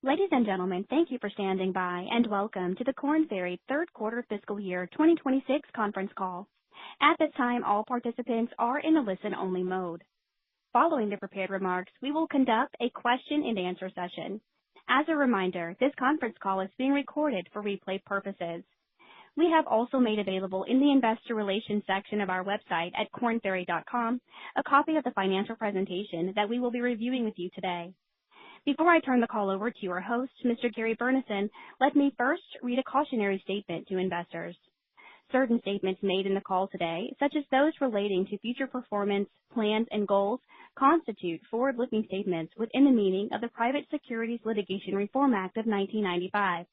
Ladies and gentlemen, thank you for standing by, and welcome to the Korn Ferry third quarter fiscal year 2026 conference call. At this time, all participants are in a listen-only mode. Following the prepared remarks, we will conduct a question-and-answer session. As a reminder, this conference call is being recorded for replay purposes. We have also made available in the investor relations section of our website at kornferry.com a copy of the financial presentation that we will be reviewing with you today. Before I turn the call over to your host, Mr. Gary Burnison, let me first read a cautionary statement to investors. Certain statements made in the call today, such as those relating to future performance, plans, and goals, constitute forward-looking statements within the meaning of the Private Securities Litigation Reform Act of 1995.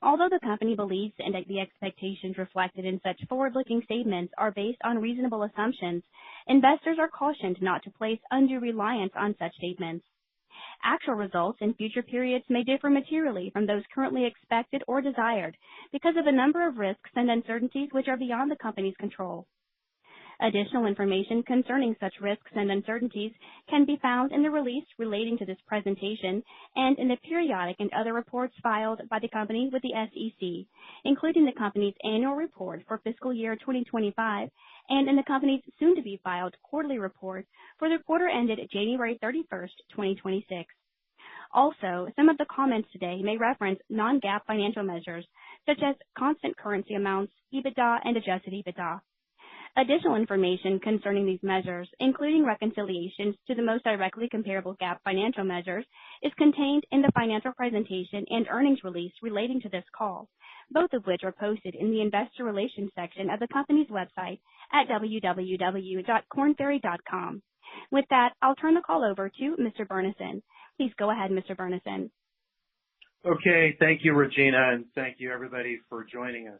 Although the company believes and that the expectations reflected in such forward-looking statements are based on reasonable assumptions, investors are cautioned not to place undue reliance on such statements. Actual results in future periods may differ materially from those currently expected or desired because of a number of risks and uncertainties which are beyond the company's control. Additional information concerning such risks and uncertainties can be found in the release relating to this presentation and in the periodic and other reports filed by the company with the SEC, including the company's annual report for fiscal year 2025 and in the company's soon-to-be filed quarterly report for the quarter ended January 31st, 2026. Also, some of the comments today may reference non-GAAP financial measures such as constant currency amounts, EBITDA, and adjusted EBITDA. Additional information concerning these measures, including reconciliations to the most directly comparable GAAP financial measures, is contained in the financial presentation and earnings release relating to this call, both of which are posted in the investor relations section of the company's website at www.kornferry.com. With that, I'll turn the call over to Mr. Burnison. Please go ahead, Mr. Burnison. Okay, thank you, Regina, and thank you, everybody, for joining us.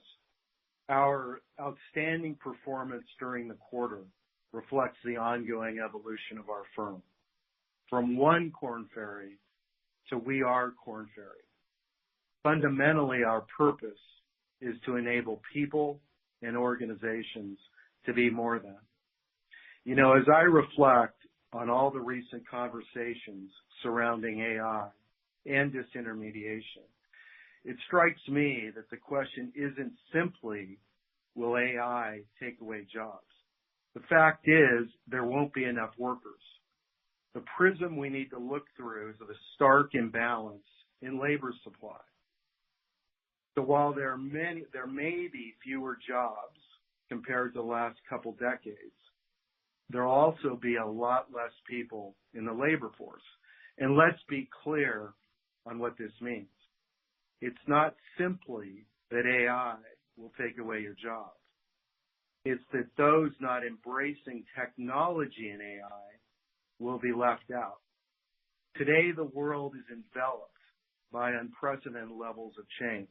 Our outstanding performance during the quarter reflects the ongoing evolution of our firm. From one Korn Ferry to we are Korn Ferry. Fundamentally, our purpose is to enable people and organizations to be more than. You know, as I reflect on all the recent conversations surrounding AI and disintermediation, it strikes me that the question isn't simply, will AI take away jobs? The fact is, there won't be enough workers. The prism we need to look through is of a stark imbalance in labor supply. So while there may be fewer jobs compared to the last couple decades, there'll also be a lot less people in the labor force. And let's be clear on what this means. It's not simply that AI will take away your job. It's that those not embracing technology in AI will be left out. Today, the world is enveloped by unprecedented levels of change.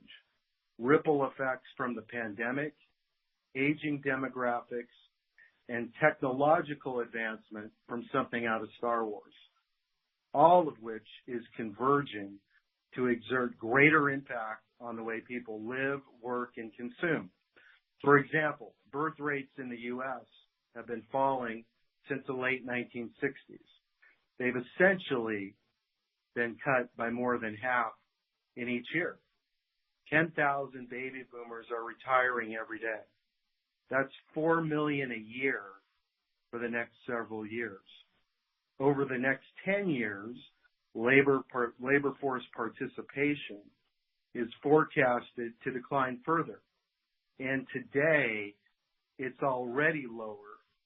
Ripple effects from the pandemic, aging demographics, and technological advancement from something out of Star Wars, all of which is converging to exert greater impact on the way people live, work, and consume. For example, birth rates in the U.S. have been falling since the late 1960s. They've essentially been cut by more than half in each year. 10,000 baby boomers are retiring every day. That's 4 million a year for the next several years. Over the next 10 years, labor force participation is forecasted to decline further. And today, it's already lower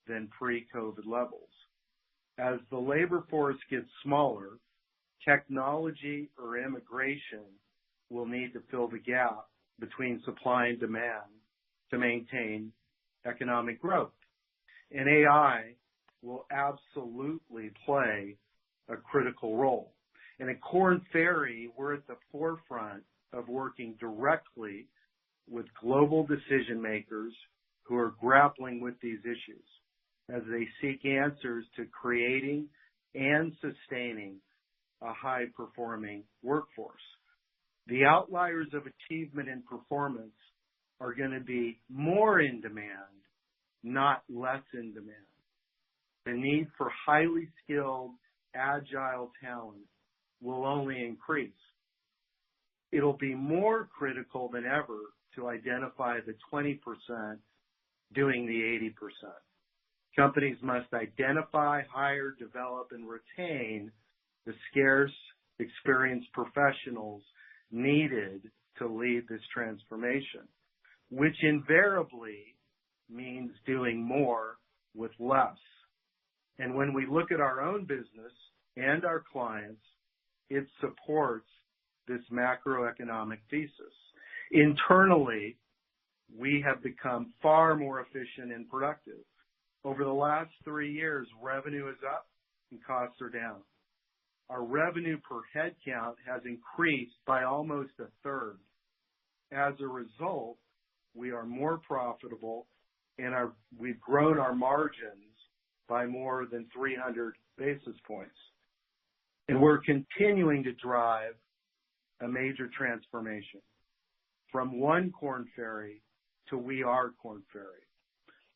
than pre-COVID levels. As the labor force gets smaller, technology or immigration will need to fill the gap between supply and demand to maintain economic growth. And AI will absolutely play a critical role. And at Korn Ferry, we're at the forefront of working directly with global decision makers who are grappling with these issues as they seek answers to creating and sustaining a high-performing workforce. The outliers of achievement and performance are going to be more in demand, not less in demand. The need for highly skilled, agile talent will only increase. it'll be more critical than ever to identify the 20% doing the 80%. Companies must identify, hire, develop, and retain the scarce, experienced professionals needed to lead this transformation, which invariably means doing more with less. And when we look at our own business and our clients, it supports this macroeconomic thesis. Internally, we have become far more efficient and productive. Over the last 3 years, revenue is up and costs are down. Our revenue per head count has increased by almost a third. As a result, we are more profitable and we've grown our margins by more than 300 basis points. And we're continuing to drive a major transformation from one Korn Ferry to we are Korn Ferry.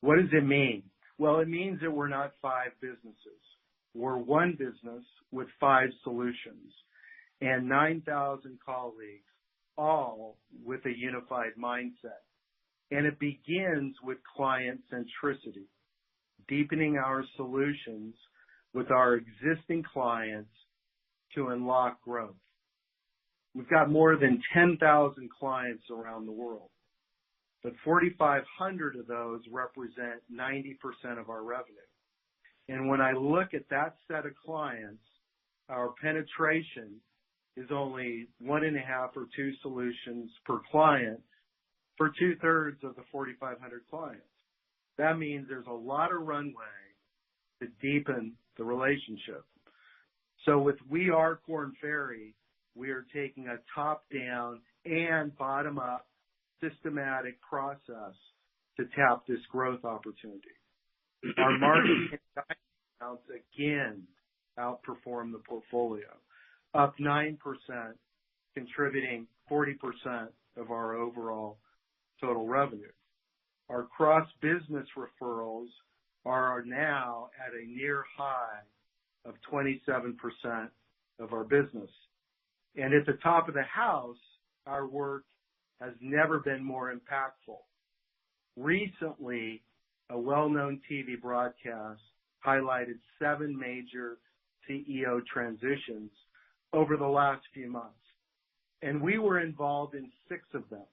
What does it mean? Well, it means that we're not 5 businesses. We're one business with 5 solutions and 9,000 colleagues, all with a unified mindset. And it begins with client centricity, deepening our solutions with our existing clients to unlock growth. We've got more than 10,000 clients around the world, but 4,500 of those represent 90% of our revenue. And when I look at that set of clients, our penetration is only 1.5 or 2 solutions per client for 2/3 of the 4,500 clients. That means there's a lot of runway to deepen the relationship. So with We Are Korn Ferry, we are taking a top-down and bottom-up systematic process to tap this growth opportunity. Our marketing accounts again outperform the portfolio, up 9%, contributing 40% of our overall total revenue. Our cross-business referrals are now at a near high of 27% of our business. And at the top of the house, our work has never been more impactful. Recently, a well-known TV broadcast highlighted 7 major CEO transitions over the last few months, and we were involved in 6 of them.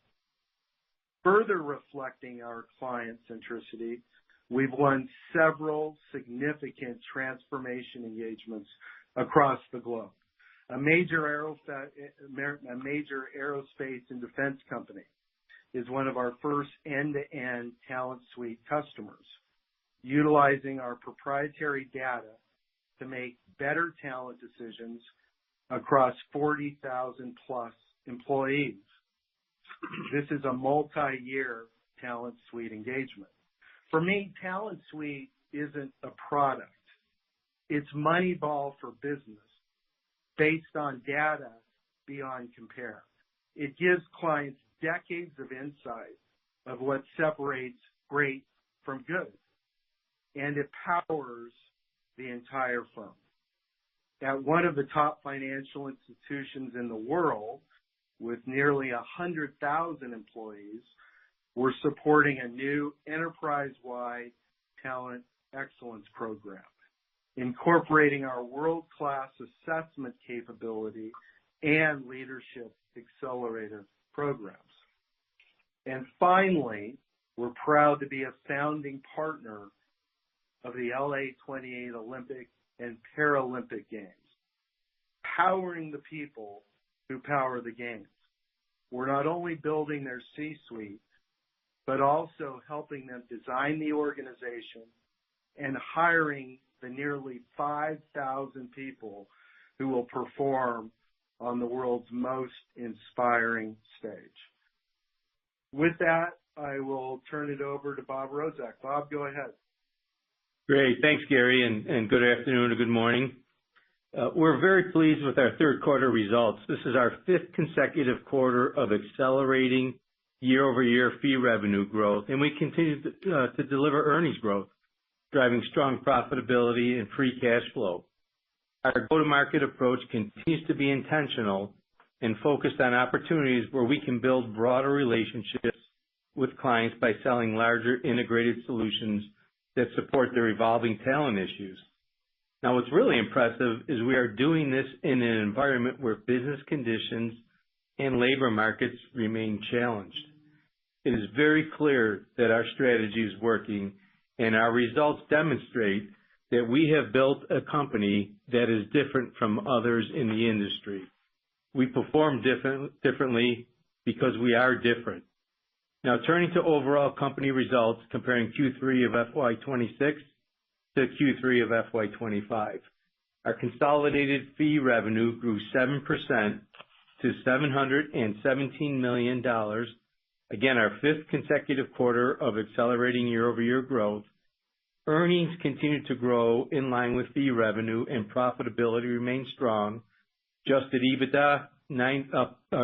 Further reflecting our client centricity, we've won several significant transformation engagements across the globe. A major aerospace and defense company is one of our first end-to-end talent suite customers, utilizing our proprietary data to make better talent decisions across 40,000 plus employees. This is a multi-year talent suite engagement. For me, talent suite isn't a product. It's Moneyball for business based on data beyond compare. It gives clients decades of insight of what separates great from good, and it powers the entire firm. At one of the top financial institutions in the world, with nearly 100,000 employees, we're supporting a new enterprise-wide talent excellence program, incorporating our world-class assessment capability and leadership accelerator programs. And finally, we're proud to be a founding partner of the LA 28 Olympic and Paralympic Games, powering the people who power the games. We're not only building their C-suite, but also helping them design the organization and hiring the nearly 5,000 people who will perform on the world's most inspiring stage. With that, I will turn it over to Bob Rozak. Bob, go ahead. Great. Thanks, Gary, and good afternoon or good morning. We're very pleased with our third quarter results. This is our 5th consecutive quarter of accelerating year-over-year fee revenue growth, and we continue to deliver earnings growth, driving strong profitability and free cash flow. Our go-to-market approach continues to be intentional and focused on opportunities where we can build broader relationships with clients by selling larger integrated solutions that support their evolving talent issues. Now, what's really impressive is we are doing this in an environment where business conditions and labor markets remain challenged. It is very clear that our strategy is working, and our results demonstrate that we have built a company that is different from others in the industry. We perform differently because we are different. Now, turning to overall company results comparing Q3 of FY26 to Q3 of FY25. Our consolidated fee revenue grew 7% to $717 million. Again, our fifth consecutive quarter of accelerating year-over-year growth. Earnings continued to grow in line with fee revenue, and profitability remained strong. Adjusted EBITDA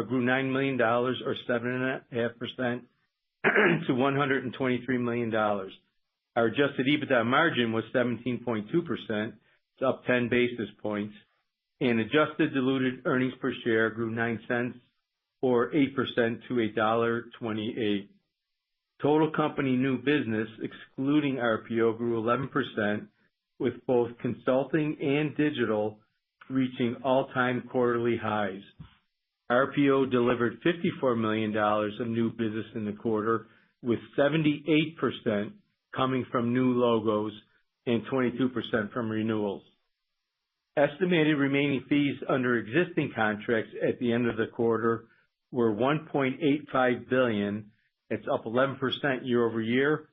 grew $9 million, or 7.5%, to $123 million. Our adjusted EBITDA margin was 17.2%, it's up 10 basis points, and adjusted diluted earnings per share grew 9 cents, or 8% to $1.28. Total company new business, excluding RPO, grew 11%, with both consulting and digital reaching all-time quarterly highs. RPO delivered $54 million of new business in the quarter, with 78% coming from new logos and 22% from renewals. Estimated remaining fees under existing contracts at the end of the quarter were $1.85 billion. It's up 11% year over year,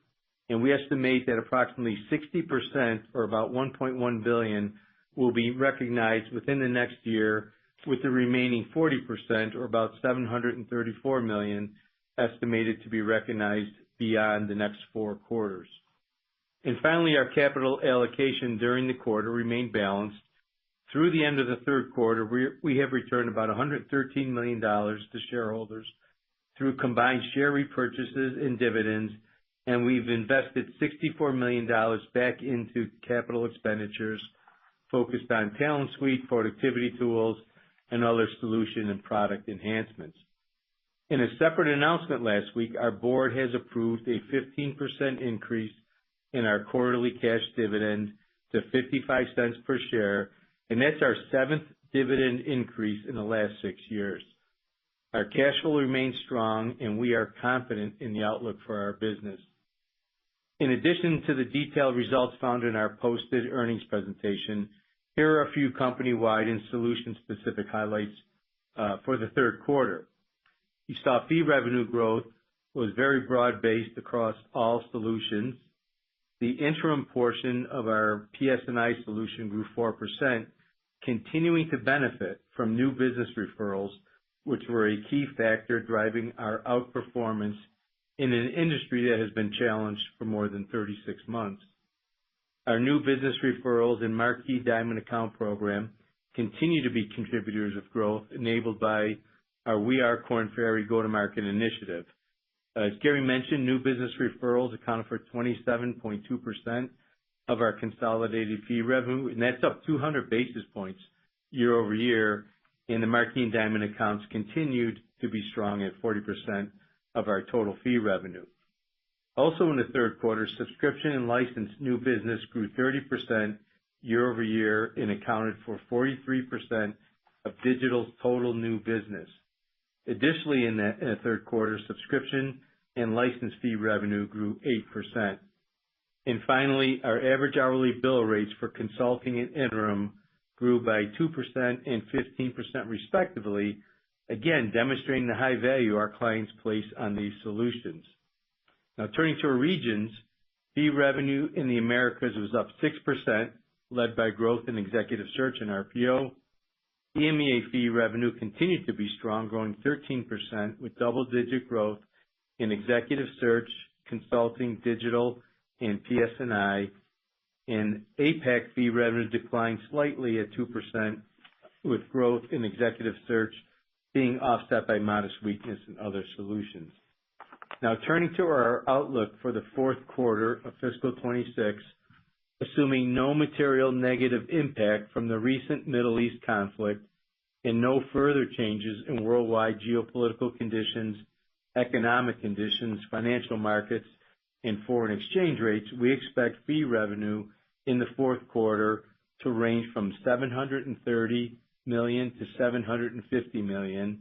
and we estimate that approximately 60%, or about $1.1 billion, will be recognized within the next year, with the remaining 40%, or about $734 million, estimated to be recognized beyond the next 4 quarters. And finally, our capital allocation during the quarter remained balanced. Through the end of the third quarter, we have returned about $113 million to shareholders through combined share repurchases and dividends, and we've invested $64 million back into capital expenditures focused on Talent Suite, productivity tools, and other solution and product enhancements. In a separate announcement last week, our board has approved a 15% increase in our quarterly cash dividend to 55 cents per share, and that's our 7th dividend increase in the last 6 years. Our cash flow remains strong, and we are confident in the outlook for our business. In addition to the detailed results found in our posted earnings presentation, here are a few company-wide and solution-specific highlights for the third quarter. You saw fee revenue growth was very broad-based across all solutions. The interim portion of our PS&I solution grew 4%, continuing to benefit from new business referrals, which were a key factor driving our outperformance in an industry that has been challenged for more than 36 months. Our new business referrals and Marquee Diamond Account program continue to be contributors of growth enabled by our We Are Korn Ferry go-to-market initiative. As Gary mentioned, new business referrals accounted for 27.2% of our consolidated fee revenue, and that's up 200 basis points year over year, and the Marquee and Diamond accounts continued to be strong at 40% of our total fee revenue. Also in the third quarter, subscription and license new business grew 30% year over year and accounted for 43% of digital's total new business. Additionally, in the third quarter, subscription and license fee revenue grew 8%. And finally, our average hourly bill rates for consulting and interim grew by 2% and 15% respectively, again demonstrating the high value our clients place on these solutions. Now turning to our regions, fee revenue in the Americas was up 6%, led by growth in executive search and RPO. EMEA fee revenue continued to be strong, growing 13% with double-digit growth in executive search, consulting, digital, and PS&I. And APAC fee revenue declined slightly at 2%, with growth in executive search being offset by modest weakness in other solutions. Now turning to our outlook for the fourth quarter of fiscal 26, assuming no material negative impact from the recent Middle East conflict and no further changes in worldwide geopolitical conditions, economic conditions, financial markets, and foreign exchange rates, we expect fee revenue in the fourth quarter to range from $730 million to $750 million,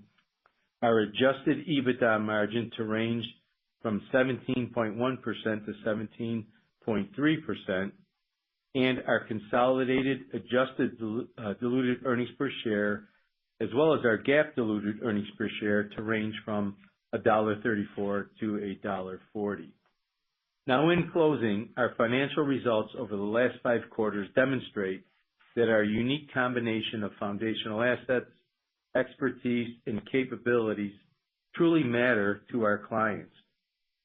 our adjusted EBITDA margin to range from 17.1% to 17.3%, and our consolidated adjusted diluted earnings per share, as well as our GAAP diluted earnings per share, to range from $1.34 to $1.40. Now, in closing, our financial results over the last 5 quarters demonstrate that our unique combination of foundational assets, expertise, and capabilities truly matter to our clients.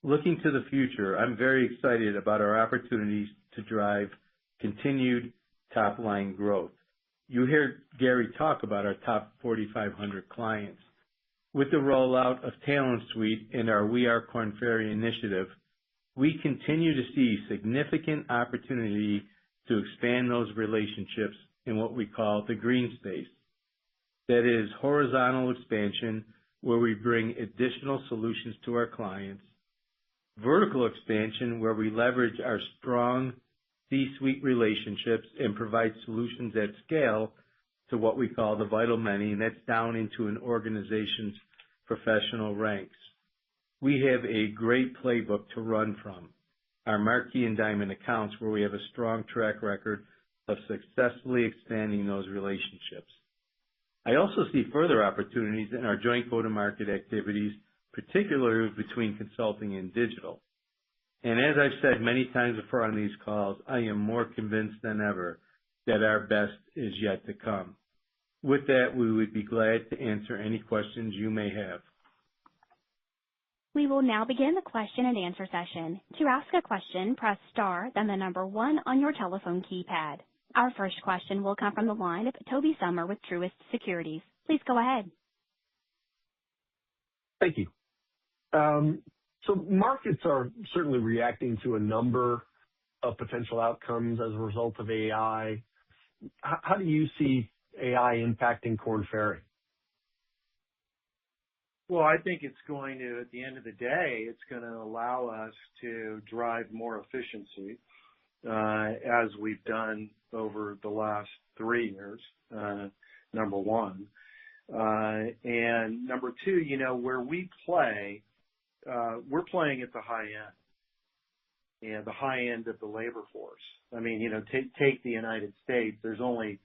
Looking to the future, I'm very excited about our opportunities to drive continued top-line growth. You heard Gary talk about our top 4,500 clients. With the rollout of Talent Suite and our We Are Korn Ferry initiative, we continue to see significant opportunity to expand those relationships in what we call the green space. That is horizontal expansion, where we bring additional solutions to our clients, vertical expansion, where we leverage our strong C-suite relationships and provide solutions at scale to what we call the vital many, and that's down into an organization's professional ranks. We have a great playbook to run from, our marquee and diamond accounts, where we have a strong track record of successfully expanding those relationships. I also see further opportunities in our joint go-to-market activities, particularly between consulting and digital. And as I've said many times before on these calls, I am more convinced than ever that our best is yet to come. With that, we would be glad to answer any questions you may have. We will now begin the question and answer session. To ask a question, press star, then the number 1 on your telephone keypad. Our first question will come from the line of Tobey Sommer with Truist Securities. Please go ahead. Thank you. So markets are certainly reacting to a number of potential outcomes as a result of AI. How do you see AI impacting Korn Ferry? Well, I think it's going to, at the end of the day, it's going to allow us to drive more efficiency, as we've done over the last 3 years, number one. And number two, where we play, we're playing at the high end, and the high end of the labor force. I mean, take the United States. There's only,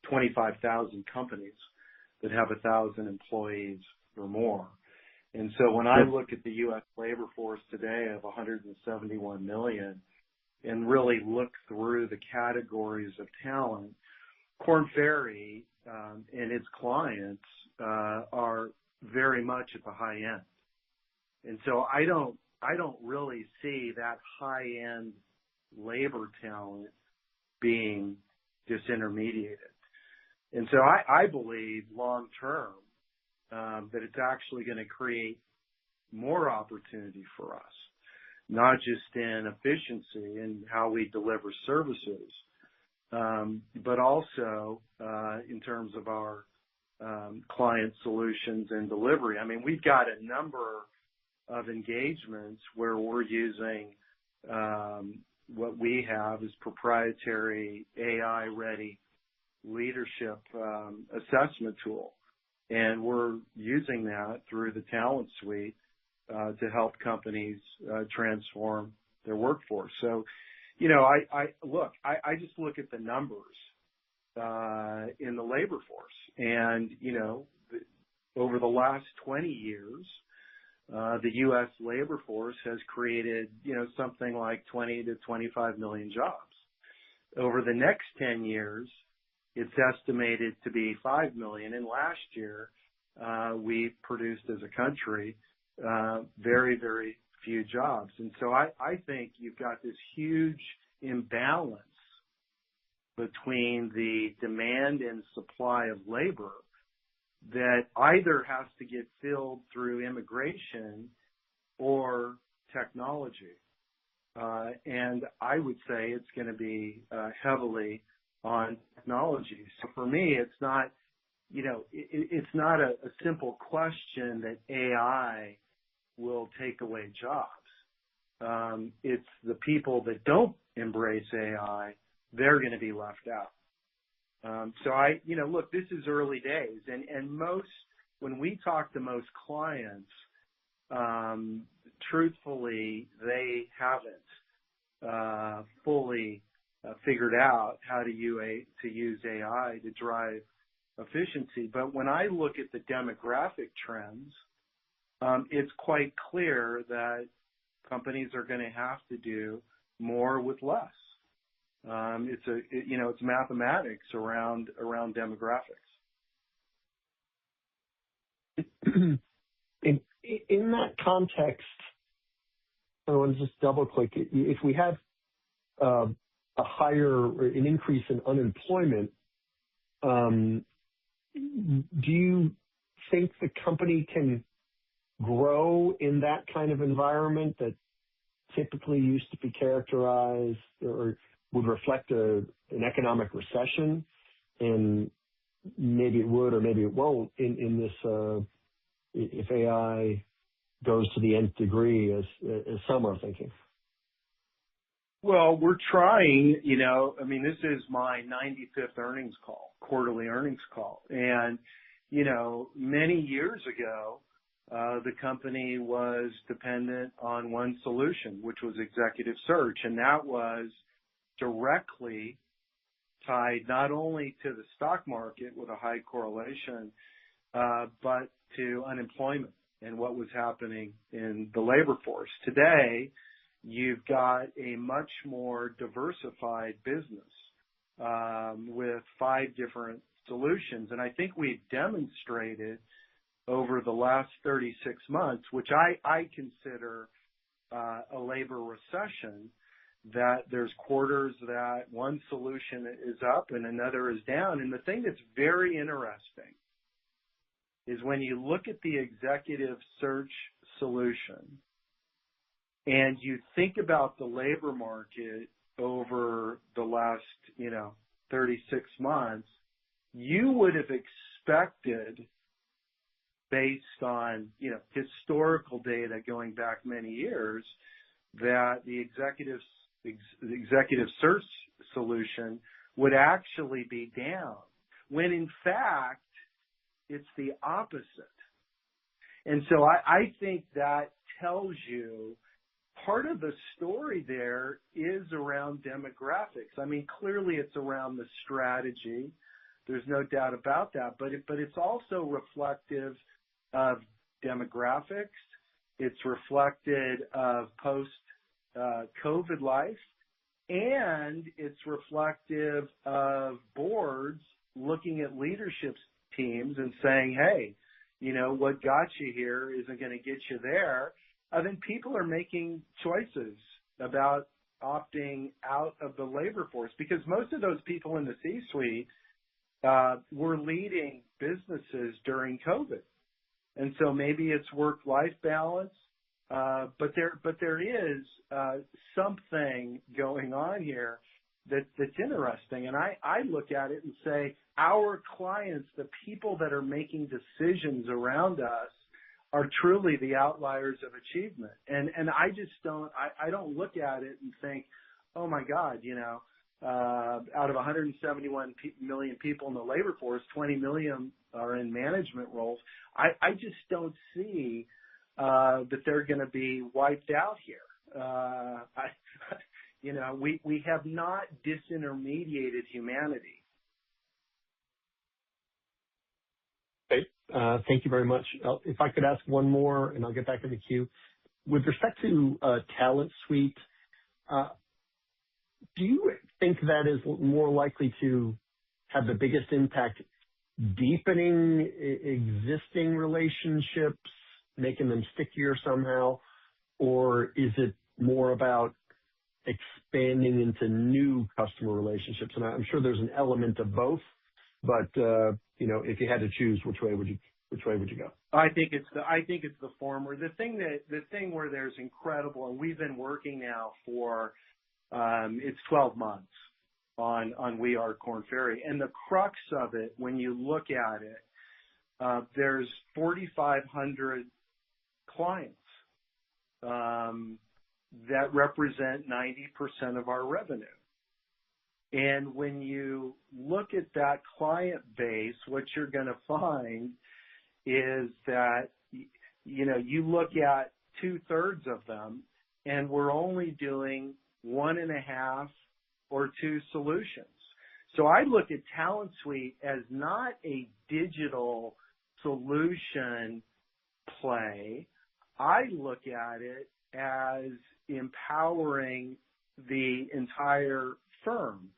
25,000 companies that have 1,000 employees or more. And so when I look at the U.S. labor force today of 171 million and really look through the categories of talent, Korn Ferry and its clients are very much at the high end. And so I don't really see that high end labor talent being disintermediated. And so I believe long term that it's actually going to create more opportunity for us, not just in efficiency and how we deliver services, but also in terms of our client solutions and delivery. I mean, we've got a number of engagements where we're using what we have is proprietary AI-ready leadership assessment tool. And we're using that through the Talent Suite to help companies transform their workforce. So, I just look at the numbers in the labor force. And, over the last 20 years, the U.S. labor force has created, something like 20 to 25 million jobs. Over the next 10 years, it's estimated to be 5 million. And last year, we produced as a country very, very few jobs. And so I think you've got this huge imbalance between the demand and supply of labor that either has to get filled through immigration or technology. And I would say it's going to be heavily on technology. So for me, it's not it's not a simple question that AI will take away jobs. It's the people that don't embrace AI, they're going to be left out. Look, this is early days, and when we talk to most clients, truthfully, they haven't fully figured out how to use AI to drive efficiency. But when I look at the demographic trends, it's quite clear that companies are going to have to do more with less. It's mathematics around demographics. In that context, I want to just double click. If we have an increase in unemployment, do you think the company can grow in that kind of environment that typically used to be characterized or would reflect an economic recession? And maybe it would or maybe it won't in this if AI goes to the nth degree, as some are thinking. Well, we're trying, this is my 95th quarterly earnings call. And, many years ago, the company was dependent on one solution, which was executive search. And that was directly tied not only to the stock market with a high correlation, but to unemployment and what was happening in the labor force. Today, you've got a much more diversified business with 5 different solutions. And I think we've demonstrated over the last 36 months, which I consider a labor recession, that there's quarters that one solution is up and another is down. And the thing that's very interesting is when you look at the executive search solution and you think about the labor market over the last, 36 months, you would have expected, based on, historical data going back many years, that the executive search solution would actually be down, when in fact it's the opposite. And so I think that tells you part of the story there is around demographics. I mean, clearly it's around the strategy. There's no doubt about that. But it's also reflective of demographics. It's reflected of post-COVID life. And it's reflective of boards looking at leadership teams and saying, hey, what got you here isn't going to get you there. Then people are making choices about opting out of the labor force, because most of those people in the C-suite were leading businesses during COVID. And so maybe it's work-life balance, but there is something going on here that's interesting. And I look at it and say, our clients, the people that are making decisions around us, are truly the outliers of achievement. And I just don't look at it and think, oh my God, out of 171 million people in the labor force, 20 million are in management roles. I just don't see that they're going to be wiped out here. We have not disintermediated humanity. Okay. Thank you very much. If I could ask one more, and I'll get back in the queue. With respect to Talent Suite, do you think that is more likely to have the biggest impact deepening existing relationships, making them stickier somehow, or is it more about expanding into new customer relationships? And I'm sure there's an element of both, but if you had to choose, which way would you go? I think it's the former. The thing where there's incredible, and we've been working now for it's 12 months, on We Are Korn Ferry. And the crux of it, when you look at it, there's 4,500 clients that represent 90% of our revenue. And when you look at that client base, what you're going to find is that, you look at 2/3 of them, and we're only doing 1.5 or 2 solutions. So I look at Talent Suite as not a digital solution play. I look at it as empowering the entire firm.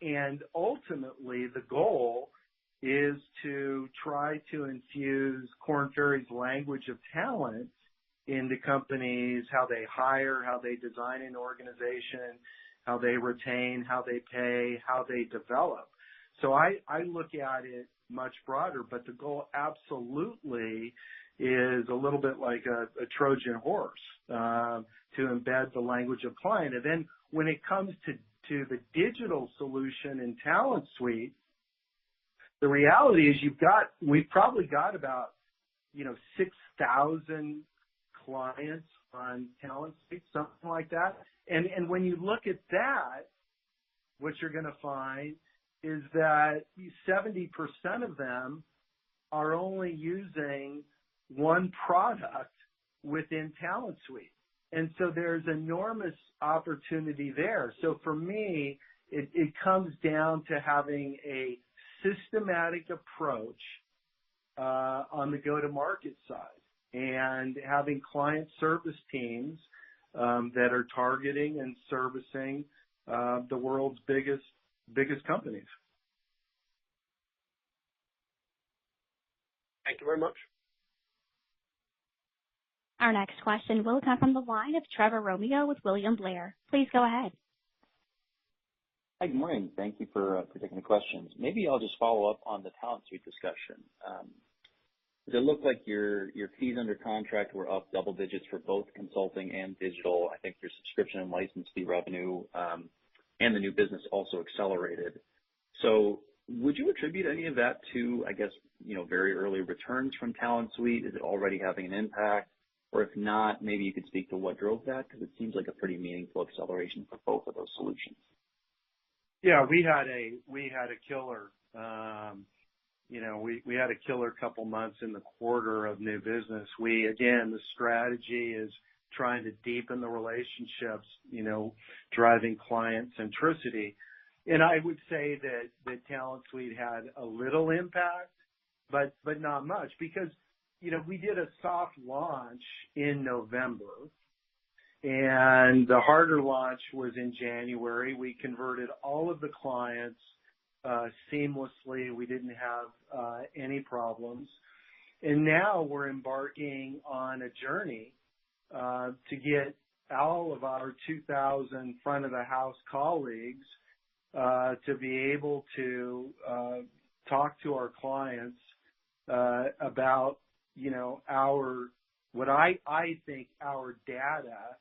And ultimately, the goal is to try to infuse Korn Ferry's language of talent into companies, how they hire, how they design an organization, how they retain, how they pay, how they develop. So I look at it much broader, but the goal absolutely is a little bit like a Trojan horse, to embed the language of client. And then when it comes to the digital solution in Talent Suite, the reality is we've probably got about, 6,000 clients on Talent Suite, something like that. And when you look at that, what you're going to find is that 70% of them are only using one product within Talent Suite. And so there's enormous opportunity there. So for me, it comes down to having a systematic approach on the go-to-market side and having client service teams that are targeting and servicing the world's biggest companies. Thank you very much. Our next question will come from the line of Trevor Romeo with William Blair. Please go ahead. Hi, good morning. Thank you for taking the questions. Maybe I'll just follow up on the Talent Suite discussion. Does it look like your fees under contract were up double digits for both consulting and digital? I think your subscription and license fee revenue and the new business also accelerated. So would you attribute any of that to, I guess, very early returns from Talent Suite? Is it already having an impact? Or if not, maybe you could speak to what drove that, because it seems like a pretty meaningful acceleration for both of those solutions. Yeah, we had a killer. We had a killer couple months in the quarter of new business. The strategy is trying to deepen the relationships, driving client centricity. And I would say that Talent Suite had a little impact, but not much, because we did a soft launch in November, and the harder launch was in January. We converted all of the clients seamlessly. We didn't have any problems. And now we're embarking on a journey to get all of our 2,000 front of the house colleagues to be able to talk to our clients about what I think our data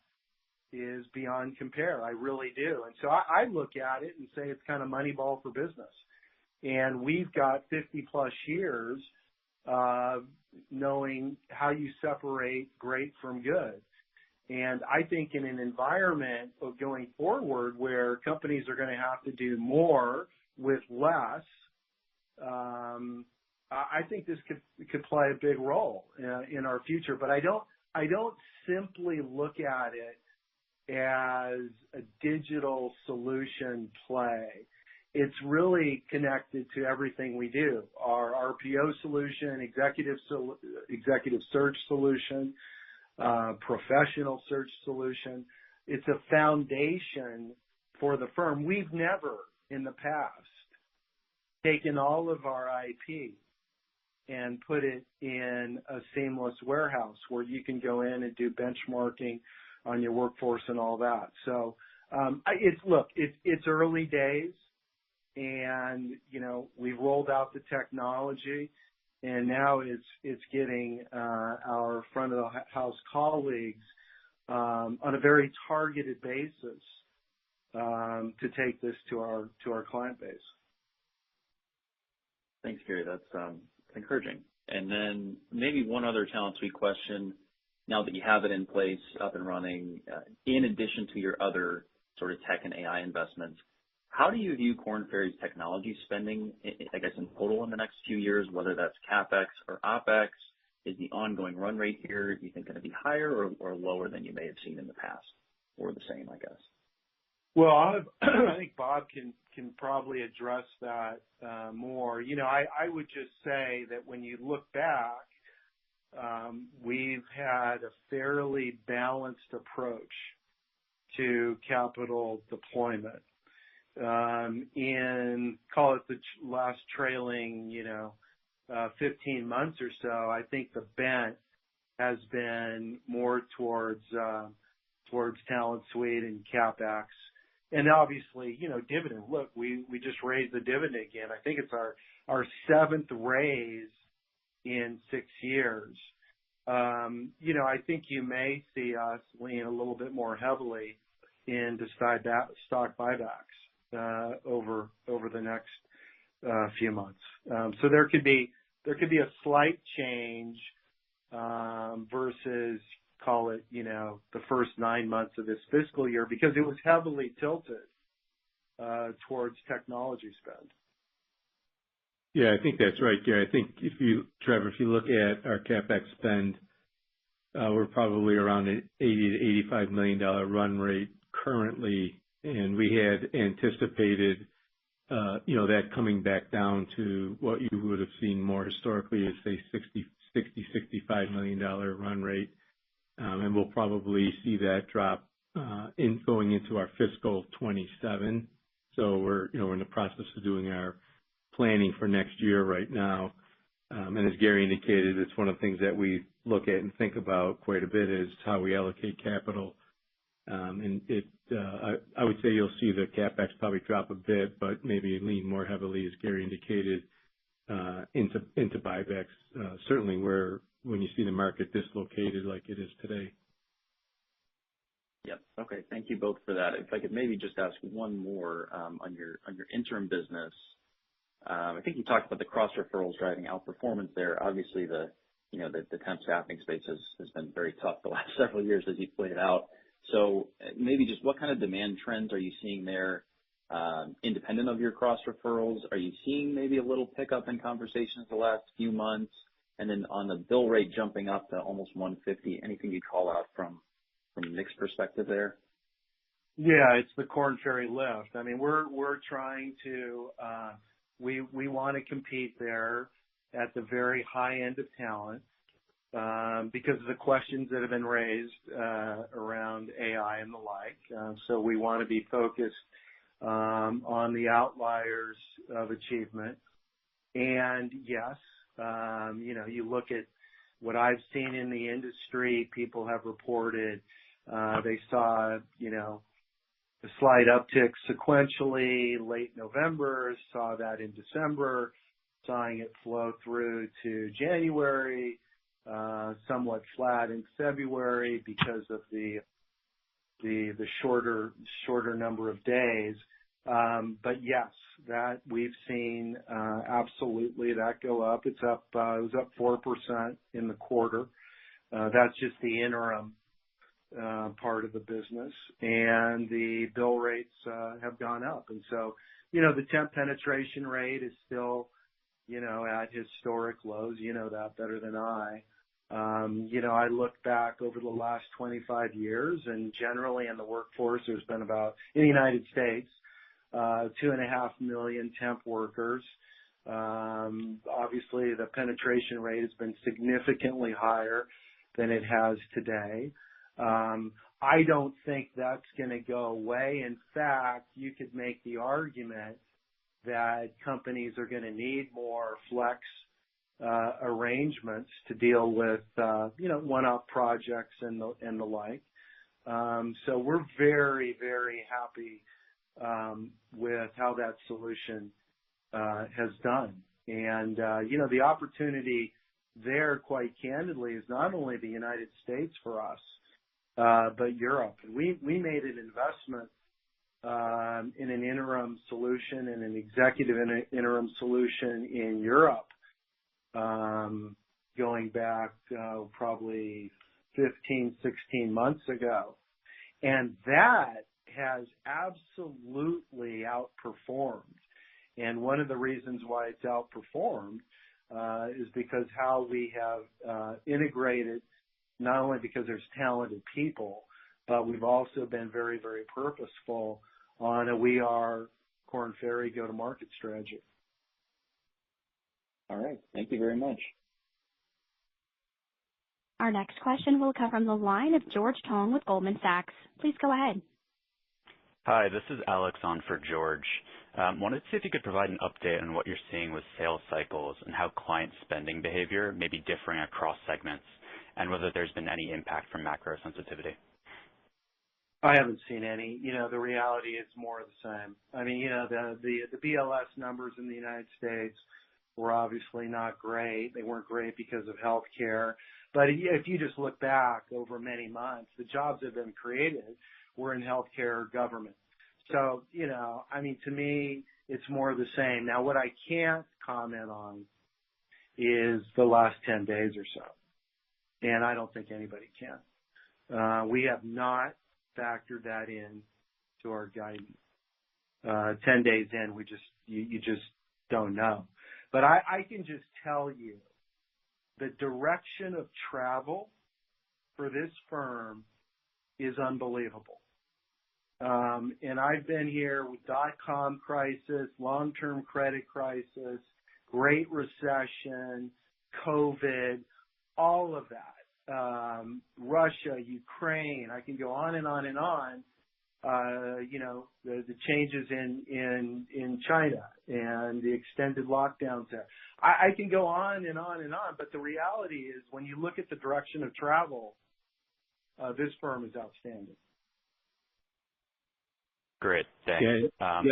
is beyond compare. I really do. And so I look at it and say it's kind of Moneyball for business. And we've got 50 plus years knowing how you separate great from good. And I think in an environment of going forward where companies are going to have to do more with less, I think this could play a big role in our future. But I don't simply look at it as a digital solution play. It's really connected to everything we do. Our RPO solution, executive search solution, professional search solution. It's a foundation for the firm. We've never in the past taken all of our IP and put it in a seamless warehouse where you can go in and do benchmarking on your workforce and all that. So it's early days, and we've rolled out the technology, and now it's getting our front of the house colleagues on a very targeted basis to take this to our client base. Thanks, Gary. That's encouraging. And then maybe one other Talent Suite question. Now that you have it in place, up and running, in addition to your other sort of tech and AI investments, how do you view Korn Ferry's technology spending, I guess, in total in the next few years, whether that's CapEx or OpEx? Is the ongoing run rate here, do you think, going to be higher or lower than you may have seen in the past, or the same, I guess? Well, I think Bob can probably address that more. I would just say that when you look back, we've had a fairly balanced approach to capital deployment. In, call it the last trailing, 15 months or so, I think the bent has been more towards Talent Suite and CapEx. And obviously, dividend. Look, we just raised the dividend again. I think it's our seventh raise in 6 years. I think you may see us lean a little bit more heavily into stock buybacks over the next few months. So there could be a slight change versus, call it, the first 9 months of this fiscal year, because it was heavily tilted towards technology spend. Yeah, I think that's right, Gary. I think Trevor, if you look at our CapEx spend, we're probably around an $80 to $85 million run rate currently, and we had anticipated, that coming back down to what you would have seen more historically as, say, $65 million run rate. And we'll probably see that drop going into our fiscal 27. So we're in the process of doing our planning for next year right now. And as Gary indicated, it's one of the things that we look at and think about quite a bit is how we allocate capital. And I would say you'll see the CapEx probably drop a bit, but maybe lean more heavily, as Gary indicated, into buybacks. Certainly when you see the market dislocated like it is today. Yep. Okay. Thank you both for that. If I could maybe just ask one more on your interim business. I think you talked about the cross referrals driving outperformance there. Obviously, the temp staffing space has been very tough the last several years, as you pointed out. So maybe just what kind of demand trends are you seeing there, independent of your cross referrals? Are you seeing maybe a little pickup in conversations the last few months? And then on the bill rate jumping up to almost 150, anything you'd call out from a mix perspective there? Yeah, it's the Korn Ferry lift. I mean, we're trying to we want to compete there at the very high end of talent because of the questions that have been raised around AI and the like. So we want to be focused on the outliers of achievement. And yes, you look at what I've seen in the industry, people have reported they saw, a slight uptick sequentially late November, saw that in December, seeing it flow through to January, somewhat flat in February because of the shorter number of days. But yes, that we've seen absolutely that go up. It's up. It was up 4% in the quarter. That's just the interim part of the business, and the bill rates have gone up. And so, the temp penetration rate is still, at historic lows. You know that better than I. I look back over the last 25 years, and generally in the workforce, there's been about, in the United States, 2.5 million temp workers. Obviously, the penetration rate has been significantly higher than it has today. I don't think that's going to go away. In fact, you could make the argument that companies are going to need more flex arrangements to deal with, one-off projects and the like. So we're very, very happy with how that solution has done. And, the opportunity there, quite candidly, is not only the United States for us, but Europe. We made an investment in an interim solution and an executive in an interim solution in Europe, going back probably 15, 16 months ago. And that has absolutely outperformed. And one of the reasons why it's outperformed is because how we have integrated, not only because there's talented people, but we've also been very, very purposeful on a We Are Korn Ferry go-to-market strategy. All right. Thank you very much. Our next question will come from the line of George Tong with Goldman Sachs. Please go ahead. Hi, this is Alex on for George. Wanted to see if you could provide an update on what you're seeing with sales cycles and how client spending behavior may be differing across segments, and whether there's been any impact from macro sensitivity. I haven't seen any. The reality is more of the same. I mean, the BLS numbers in the United States were obviously not great. They weren't great because of healthcare. But if you just look back over many months, the jobs that have been created were in healthcare, government. So, to me, it's more of the same. Now, what I can't comment on is the last 10 days or so. And I don't think anybody can. We have not factored that in to our guidance. 10 days in, you just don't know. But I can just tell you the direction of travel for this firm is unbelievable. And I've been here with dot-com crisis, long-term credit crisis, Great Recession, COVID, all of that. Russia, Ukraine, I can go on and on and on. The changes in China and the extended lockdowns there. I can go on and on and on, but the reality is when you look at the direction of travel, this firm is outstanding. Great, thanks. Yeah,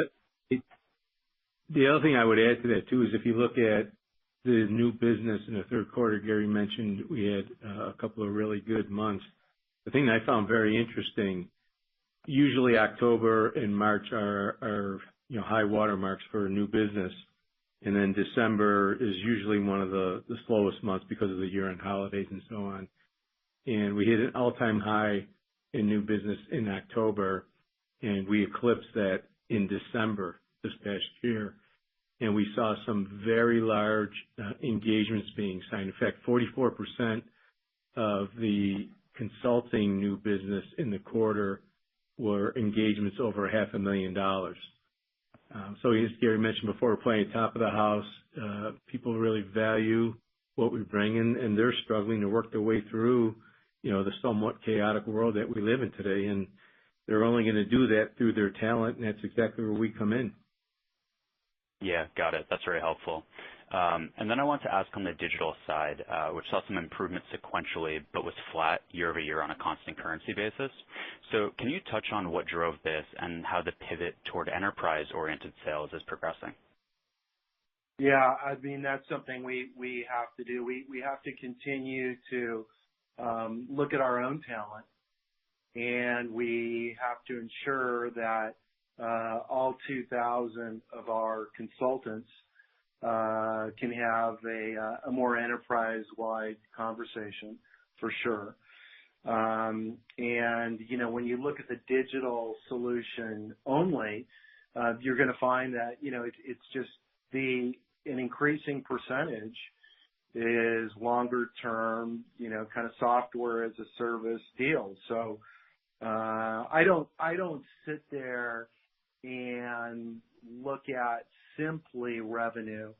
the other thing I would add to that too is if you look at the new business in the third quarter, Gary mentioned we had a couple of really good months. The thing that I found very interesting, usually October and March are high water marks for new business, and then December is usually one of the slowest months because of the year-end holidays and so on. And we hit an all-time high in new business in October, and we eclipsed that in December this past year. And we saw some very large engagements being signed. In fact, 44% of the consulting new business in the quarter were engagements over $500,000. So as Gary mentioned before, we're playing top of the house. People really value what we bring in, and they're struggling to work their way through, the somewhat chaotic world that we live in today. And they're only going to do that through their talent, and that's exactly where we come in. Yeah, got it. That's very helpful. And then I want to ask on the digital side, which saw some improvement sequentially, but was flat year over year on a constant currency basis. So can you touch on what drove this and how the pivot toward enterprise-oriented sales is progressing? Yeah, that's something we have to do. We have to continue to look at our own talent, and we have to ensure that all 2,000 of our consultants can have a more enterprise-wide conversation for sure. And, when you look at the digital solution only, you're going to find that, it's just an increasing percentage is longer term, kind of software as a service deal. So, I don't sit there and look at simply revenue.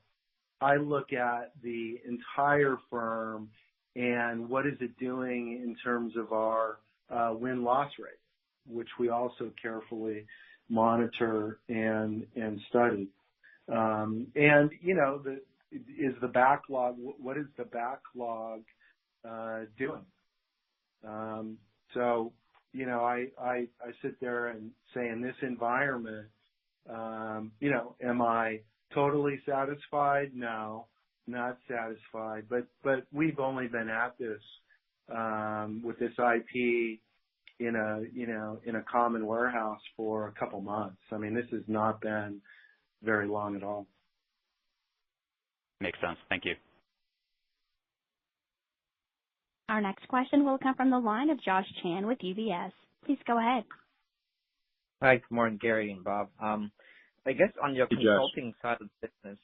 I look at the entire firm and what is it doing in terms of our win-loss rate, which we also carefully monitor and study. Is the backlog, what is the backlog doing? So, I sit there and say in this environment, am I totally satisfied? No, not satisfied. But we've only been at this with this IP in a common warehouse for a couple months. I mean, this has not been very long at all. Makes sense. Thank you. Our next question will come from the line of Josh Chan with UBS. Please go ahead. Hi, good morning, Gary and Bob. I guess on your consulting side of the business,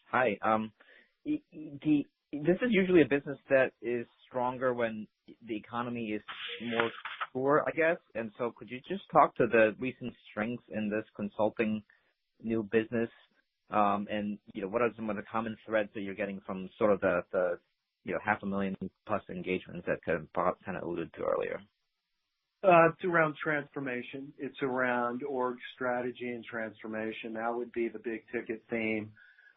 this is usually a business that is stronger when the economy is more sure, I guess. And so could you just talk to the recent strengths in this consulting new business? And, what are some of the common threads that you're getting from sort of the 500,000+ engagements that Bob kind of alluded to earlier? It's around transformation. It's around org strategy and transformation. That would be the big ticket theme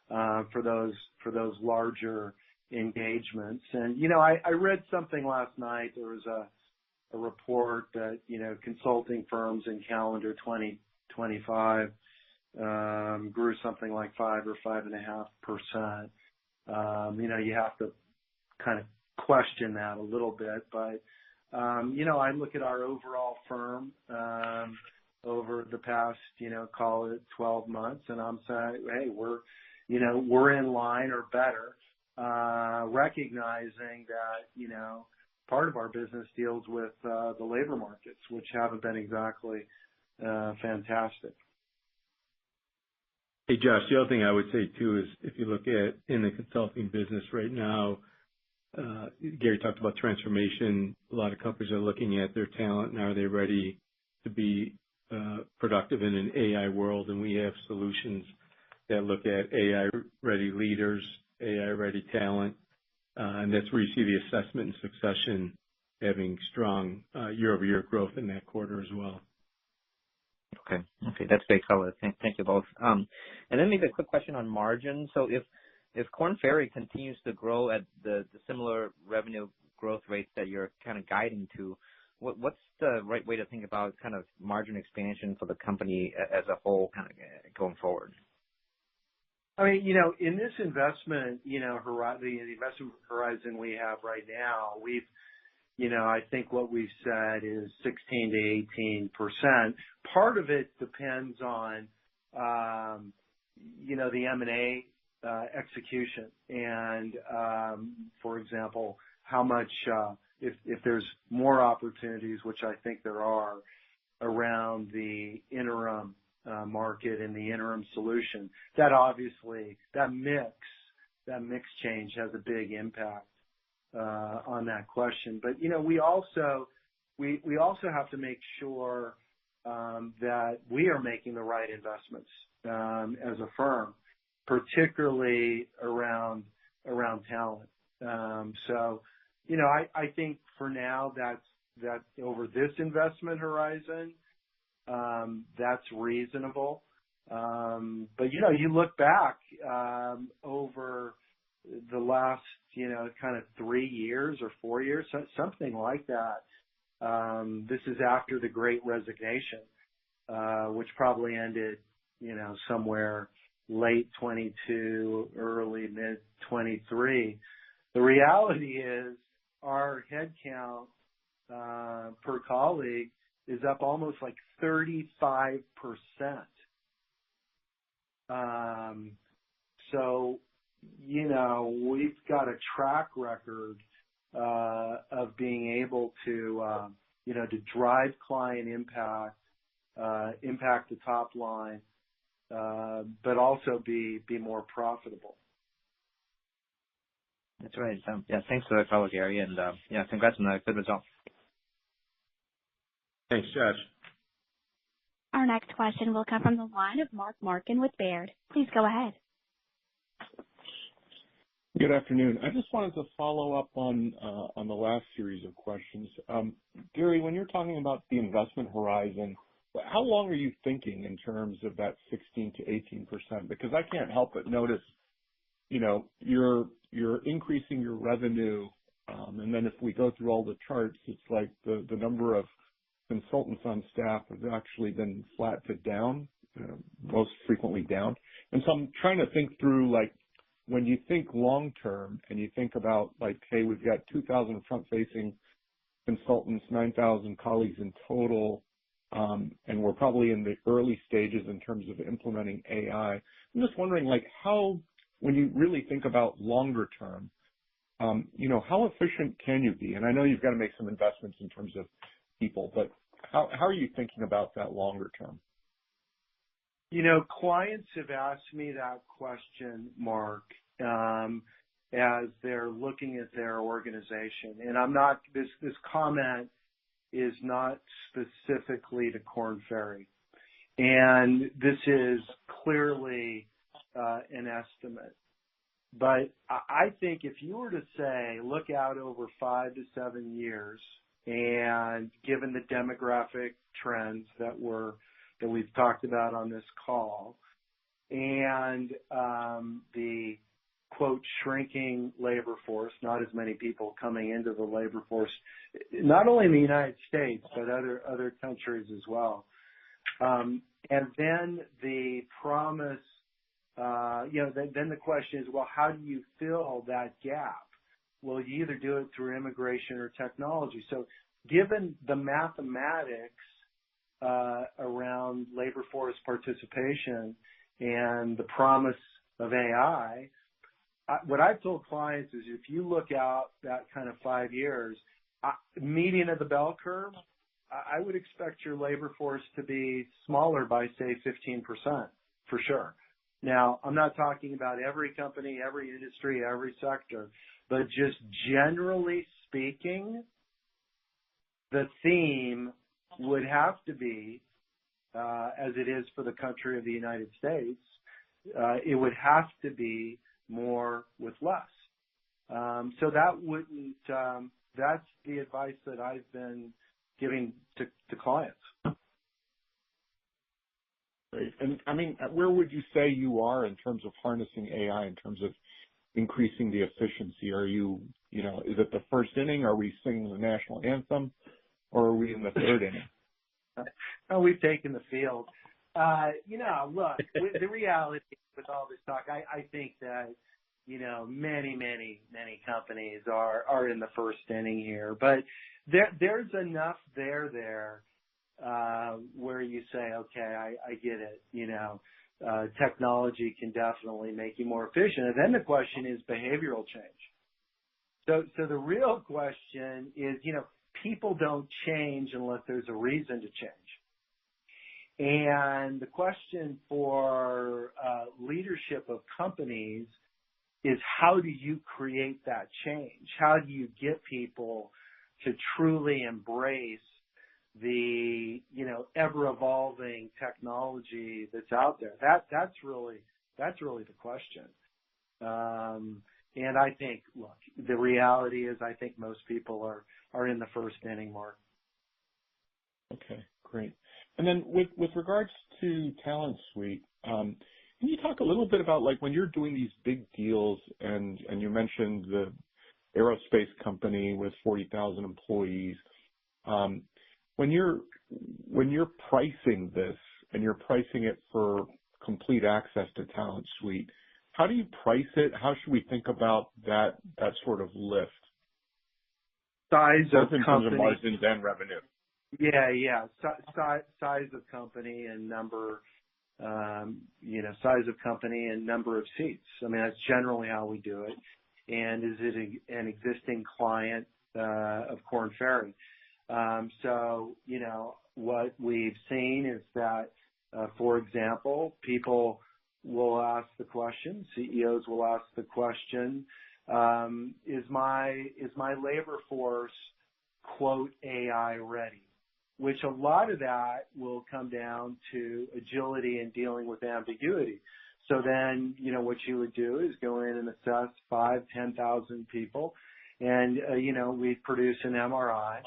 for those larger engagements. And I read something last night. There was a report that consulting firms in calendar 2025 grew something like 5 or 5.5%. You have to kind of question that a little bit, but I look at our overall firm over the past, call it 12 months, and I'm saying, hey, we're in line or better, recognizing that, part of our business deals with the labor markets, which haven't been exactly fantastic. Hey, Josh, the other thing I would say, too, is if you look at in the consulting business right now, Gary talked about transformation. A lot of companies are looking at their talent and are they ready to be productive in an AI world, and we have solutions that look at AI-ready leaders, AI-ready talent, and that's where you see the assessment and succession having strong year-over-year growth in that quarter as well. Okay, that's great color. Thank you both. And then maybe a quick question on margin. So if Korn Ferry continues to grow at the similar revenue growth rates that you're kind of guiding to, what's the right way to think about kind of margin expansion for the company as a whole kind of going forward? I mean, in this investment, the investment horizon we have right now, we've, I think what we've said is 16 to 18%. Part of it depends on, the M&A execution, and for example, how much if there's more opportunities, which I think there are, around the interim market and the interim solution, that obviously that mix change has a big impact on that question. But we also have to make sure that we are making the right investments as a firm, particularly around talent. So I think for now that over this investment horizon, that's reasonable. But you look back over the last kind of 3 years or 4 years, something like that. This is after the Great Resignation, which probably ended somewhere late 22, early mid 23. The reality is our headcount per colleague is up almost like 35%. So, we've got a track record of being able to drive client impact, impact the top line, but also be more profitable. That's right. Thanks for that color, Gary, and congrats on the good results. Thanks, Josh. Our next question will come from the line of Mark Marcon with Baird. Please go ahead. Good afternoon. I just wanted to follow up on the last series of questions. Gary, when you're talking about the investment horizon, how long are you thinking in terms of that 16 to 18%? Because I can't help but notice, you're increasing your revenue, and then if we go through all the charts, it's like the number of consultants on staff has actually been flat to down, most frequently down. And so I'm trying to think through, like, when you think long term and you think about, like, hey, we've got 2,000 front-facing consultants, 9,000 colleagues in total, and we're probably in the early stages in terms of implementing AI. I'm just wondering, like, how, when you really think about longer term, how efficient can you be? And I know you've got to make some investments in terms of people, but how are you thinking about that longer term? Clients have asked me that question, Mark, as they're looking at their organization. And I'm not, this comment is not specifically to Korn Ferry. And this is clearly an estimate. But I think if you were to say, look out over 5 to 7 years, and given the demographic trends that we've talked about on this call, and the quote shrinking labor force, not as many people coming into the labor force, not only in the United States but other countries as well, and then the promise. Then the question is, well, how do you fill that gap? Well, you either do it through immigration or technology. So given the mathematics around labor force participation and the promise of AI, what I've told clients is if you look out that kind of 5 years, median of the bell curve, I would expect your labor force to be smaller by, say, 15% for sure. Now, I'm not talking about every company, every industry, every sector, but just generally speaking, the theme would have to be, as it is for the country of the United States, it would have to be more with less. So that wouldn't, that's the advice that I've been giving to clients. Great. And I mean, where would you say you are in terms of harnessing AI, in terms of increasing the efficiency? Are you, is it the first inning? Are we singing the national anthem, or are we in the third inning? Oh, we've taken the field. Look, the reality with all this talk, I think that, many companies are in the first inning here, but there's enough there where you say, okay, I get it. Technology can definitely make you more efficient. And then the question is behavioral change. So the real question is, people don't change unless there's a reason to change. And the question for leadership of companies is, how do you create that change? How do you get people to truly embrace the, ever-evolving technology that's out there? That's really the question. And I think, look, the reality is I think most people are in the first inning, Mark. Okay, great. And then with regards to Talent Suite, can you talk a little bit about, like, when you're doing these big deals, and you mentioned the aerospace company with 40,000 employees, when you're pricing this and you're pricing it for complete access to Talent Suite, how do you price it? How should we think about that sort of lift? Size of in company. Terms of margins and revenue. Yeah. Size of company and number, size of company and number of seats. I mean, that's generally how we do it. And is it an existing client of Korn Ferry? So, what we've seen is that, for example, people will ask the question, CEOs will ask the question, is my labor force, quote, AI ready? Which a lot of that will come down to agility and dealing with ambiguity. So then, what you would do is go in and assess 5,000, 10,000 people, and, we'd produce an MRI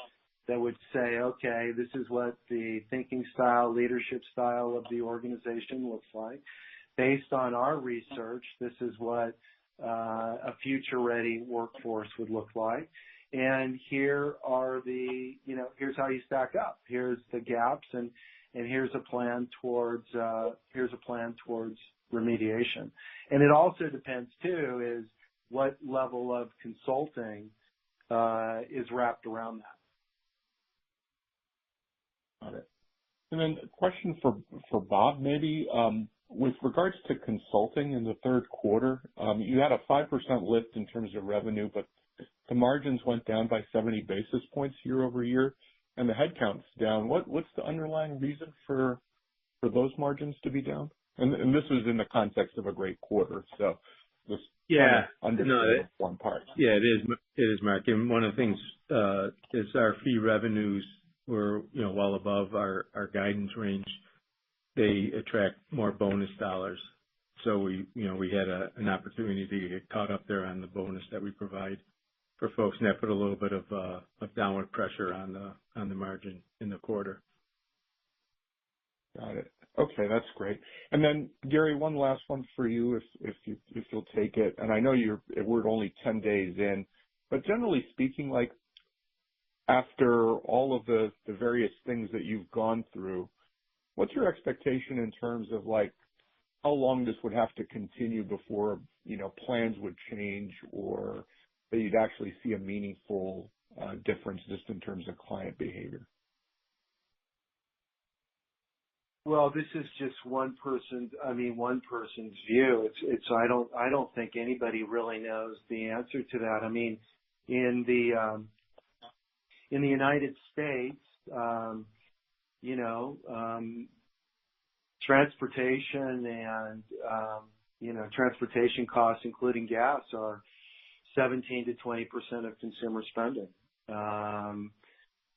that would say, okay, this is what the thinking style, leadership style of the organization looks like. Based on our research, this is what a future-ready workforce would look like. And here are here's how you stack up. Here's the gaps, and here's a plan towards remediation. And it also depends too, is what level of consulting is wrapped around that. Got it. And then a question for Bob, maybe. With regards to consulting in the third quarter, you had a 5% lift in terms of revenue, but the margins went down by 70 basis points year over year, and the headcount's down. What's the underlying reason for those margins to be down? And this was in the context of a great quarter, so just understand one part. Yeah, it is, Mark. And one of the things is our fee revenues were well above our guidance range. They attract more bonus dollars, so we had an opportunity to get caught up there on the bonus that we provide for folks, and that put a little bit of downward pressure on the margin in the quarter. Got it. Okay, that's great. And then, Gary, one last one for you, if you'll take it. And I know we're only 10 days in, but generally speaking, like after all of the various things that you've gone through, what's your expectation in terms of like how long this would have to continue before plans would change, or that you'd actually see a meaningful difference just in terms of client behavior? Well, this is just one person's view. I don't think anybody really knows the answer to that. I mean, in the United States, transportation and transportation costs, including gas, are 17 to 20% of consumer spending.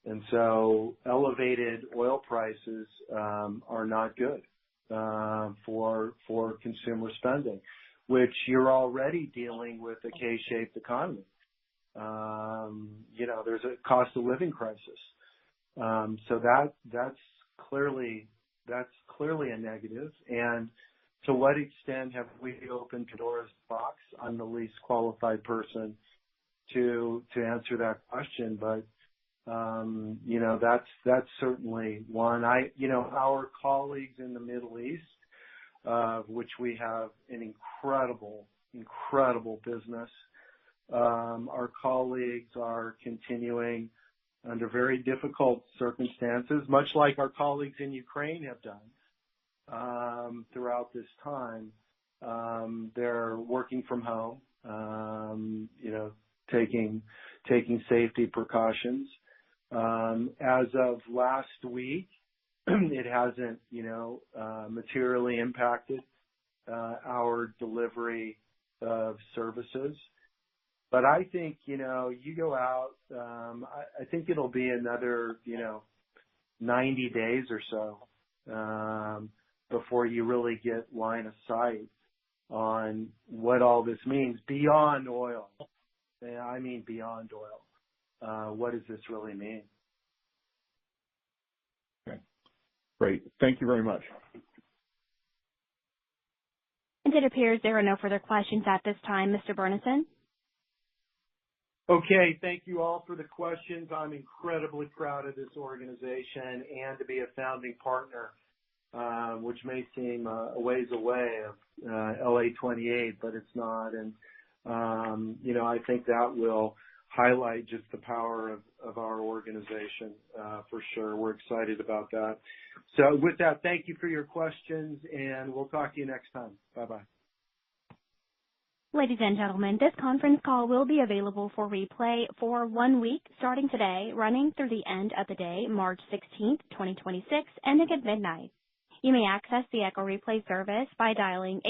And so elevated oil prices are not good for consumer spending, which you're already dealing with a K-shaped economy. There's a cost of living crisis. So that's clearly a negative. And to what extent have we opened Pandora's box? I'm the least qualified person to answer that question, but that's certainly one. Our colleagues in the Middle East, which we have an incredible business. Our colleagues are continuing under very difficult circumstances, much like our colleagues in Ukraine have done throughout this time. They're working from home, taking safety precautions. As of last week, it hasn't, materially impacted our delivery of services. But I think, you go out, I think it'll be another, 90 days or so before you really get line of sight on what all this means beyond oil. I mean beyond oil. What does this really mean? Okay. Great. Thank you very much. And it appears there are no further questions at this time, Mr. Burnison. Okay, thank you all for the questions. I'm incredibly proud of this organization and to be a founding partner, which may seem a ways away of LA 28, but it's not. And, I think that will highlight just the power of our organization for sure. We're excited about that. So with that, thank you for your questions, and we'll talk to you next time. Bye-bye. Ladies and gentlemen, this conference call will be available for replay for 1 week starting today, running through the end of the day, March 16th, 2026, ending at midnight. You may access the Echo Replay service by dialing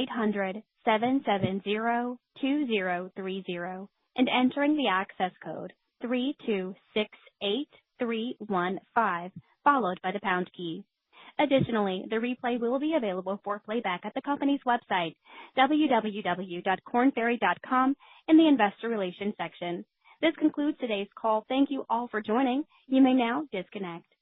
800-770-2030 and entering the access code 3268315, followed by the pound key. Additionally, the replay will be available for playback at the company's website, www.kornferry.com, in the Investor Relations section. This concludes today's call. Thank you all for joining. You may now disconnect.